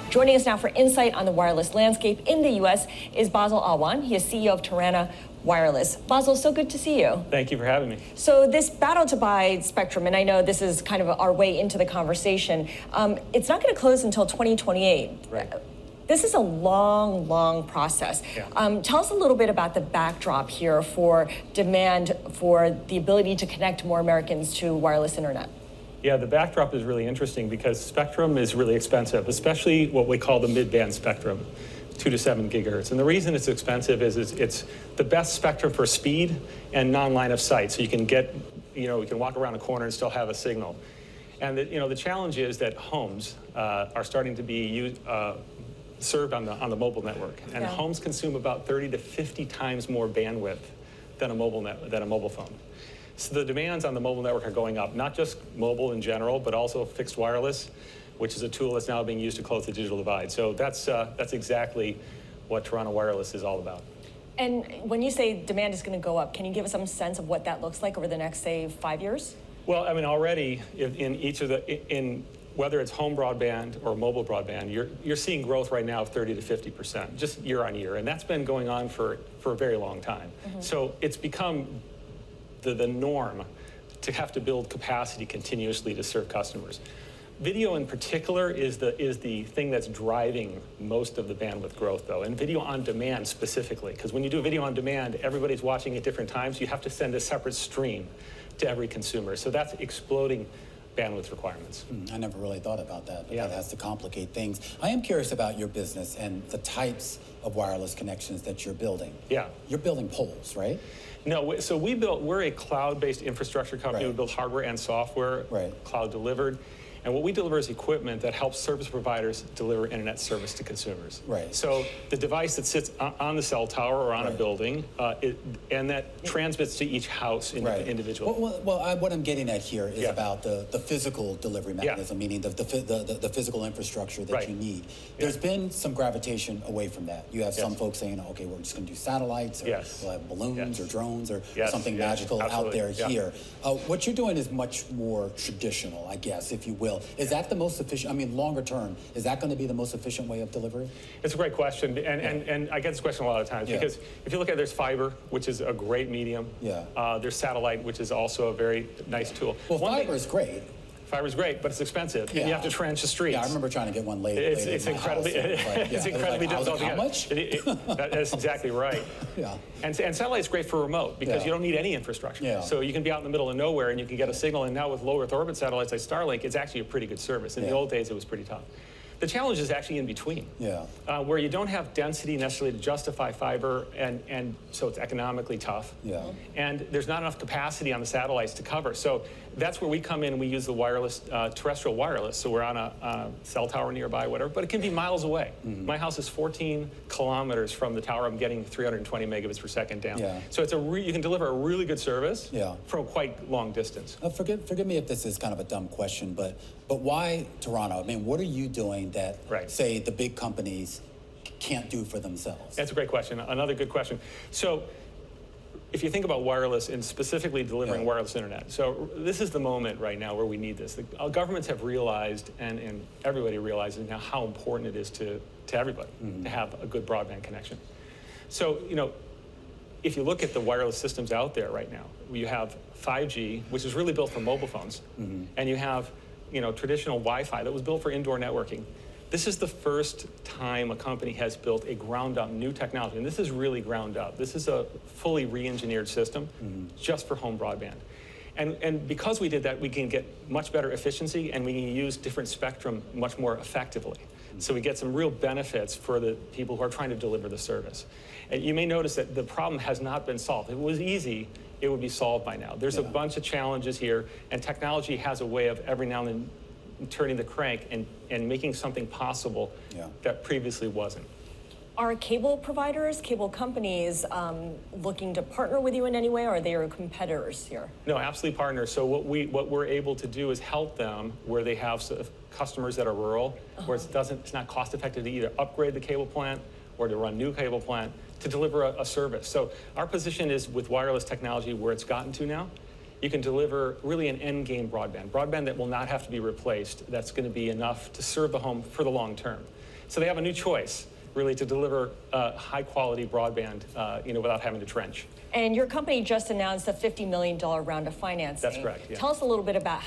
Joining us now for insight on the wireless landscape in the U.S. is Basil Alwan. He is CEO of Tarana Wireless. Basil, so good to see you. Thank you for having me. So this battle to buy spectrum, and I know this is kind of our way into the conversation, it's not going to close until 2028. Right. This is a long process. Yeah. Tell us a little bit about the backdrop here for demand for the ability to connect more Americans to wireless internet. Yeah, the backdrop is really interesting because spectrum is really expensive, especially what we call the mid-band spectrum, 2 to 7 gigahertz. And the reason it's expensive is it's the best spectrum for speed and non-line of sight. So you can get, you can walk around a corner and still have a signal. And the challenge is that homes are starting to be served on the mobile network, and homes consume about 30 to 50 times more bandwidth than a mobile phone. So the demands on the mobile network are going up, not just mobile in general, but also fixed wireless, which is a tool that's now being used to close the digital divide. So that's exactly what Tarana Wireless is all about. And when you say demand is going to go up, can you give us some sense of what that looks like over the next, say, 5 years? Well, I mean, already in each of whether it's home broadband or mobile broadband, you're seeing growth right now of 30 to 50%, just year on year, and that's been going on for a very long time. Mm-hmm. So it's become the norm to have to build capacity continuously to serve customers. Video in particular is the thing that's driving most of the bandwidth growth, though, and video on demand specifically, because when you do video on demand, everybody's watching at different times. You have to send a separate stream to every consumer, so that's exploding bandwidth requirements. I never really thought about that, but that has to complicate things. I am curious about your business and the types of wireless connections that you're building. Yeah. You're building poles, right? No, so we're a cloud-based infrastructure company. Right. We build hardware and software, cloud delivered. And what we deliver is equipment that helps service providers deliver internet service to consumers. Right. So the device that sits on the cell tower or on a building, and that transmits to each house individually. Well, what I'm getting at here is about the physical delivery mechanism, meaning the physical infrastructure that you need. There's been some gravitation away from that. You have some folks saying, okay, we're just going to do satellites, or we'll have balloons or drones or something magical out there here. What you're doing is much more traditional, I guess, if you will. Is that the most efficient, I mean, longer term, is that going to be the most efficient way of delivery? It's a great question, and I get this question a lot of times, because if you look at there's fiber, which is a great medium. There's satellite, which is also a very nice tool. Well, fiber is great. Fiber's great, but it's expensive. You have to trench the streets. Yeah, I remember trying to get one laid. It's incredibly difficult to get. How much? That's exactly right. And satellite's great for remote because you don't need any infrastructure. So you can be out in the middle of nowhere and you can get a signal. And now with low Earth orbit satellites like Starlink, it's actually a pretty good service. In the old days, it was pretty tough. The challenge is actually in between, where you don't have density necessarily to justify fiber, and so it's economically tough. And there's not enough capacity on the satellites to cover. So that's where we come in and we use the wireless, terrestrial wireless. So we're on a cell tower nearby, whatever, but it can be miles away. My house is 14 kilometers from the tower. I'm getting 320 megabits per second down. So it's you can deliver a really good service from quite long distance. Forgive me if this is kind of a dumb question, but why Tarana? I mean, what are you doing that, say, the big companies can't do for themselves? That's a great question. Another good question. So if you think about wireless and specifically delivering wireless internet, so this is the moment right now where we need this. The governments have realized, and everybody realizes now, how important it is to everybody to have a good broadband connection. So, if you look at the wireless systems out there right now, you have 5G, which is really built for mobile phones, and you have traditional Wi-Fi that was built for indoor networking. This is the first time a company has built a ground-up new technology, and this is really ground up. This is a fully re-engineered system just for home broadband. And because we did that, we can get much better efficiency, and we can use different spectrum much more effectively. So we get some real benefits for the people who are trying to deliver the service. And you may notice that the problem has not been solved. If it was easy, it would be solved by now. There's a bunch of challenges here, and technology has a way of every now and then turning the crank and making something possible that previously wasn't. Are cable providers, cable companies looking to partner with you in any way, or are they your competitors here? No, absolutely partners. So what we're able to do is help them where they have customers that are rural, where it's not cost effective to either upgrade the cable plant or to run new cable plant to deliver a service. So our position is with wireless technology where it's gotten to now, you can deliver really an end game broadband that will not have to be replaced, that's going to be enough to serve the home for the long term. So they have a new choice, really, to deliver high-quality broadband, without having to trench. And your company just announced a $50 million round of financing. That's correct, yeah. Tell us a little bit about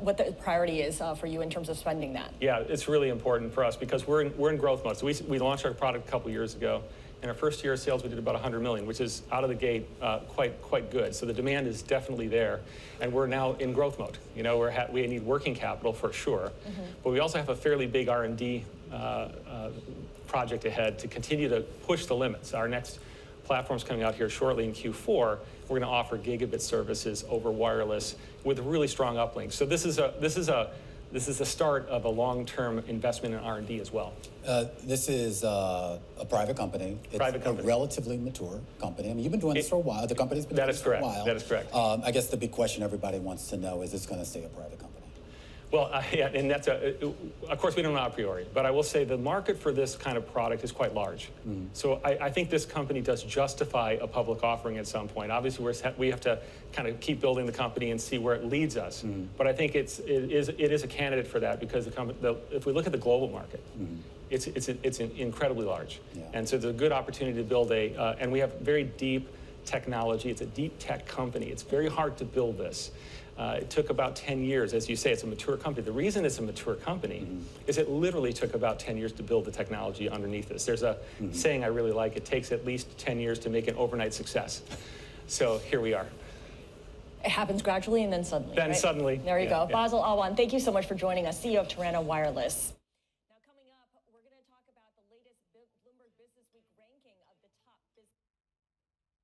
what the priority is for you in terms of spending that. Yeah, it's really important for us because we're in growth mode. So we launched our product a couple years ago. In our first year of sales, we did about 100 million, which is out of the gate quite good. So the demand is definitely there, and we're now in growth mode. We need working capital for sure, but we also have a fairly big R&D project ahead to continue to push the limits. Our next platform's coming out here shortly in Q4. We're going to offer gigabit services over wireless with really strong uplinks. So this is the start of a long-term investment in R&D as well. This is a private company. It's a relatively mature company. I mean, you've been doing this for a while. The company's been doing this for a while. That is correct. I guess the big question everybody wants to know is this going to stay a private company? Well, yeah, and that's of course we don't know a priori, but I will say the market for this kind of product is quite large. So I think this company does justify a public offering at some point. Obviously, we have to kind of keep building the company and see where it leads us. But I think it is a candidate for that because if we look at the global market, it's incredibly large, and so it's a good opportunity to build and we have very deep technology. It's a deep tech company. It's very hard to build this. It took about 10 years. As you say, it's a mature company. The reason it's a mature company is it literally took about 10 years to build the technology underneath this. There's a saying I really like, it takes at least 10 years to make an overnight success. So here we are. It happens gradually and then suddenly. Then suddenly. There you go. Basil Alwan, thank you so much for joining us, CEO of Tarana Wireless.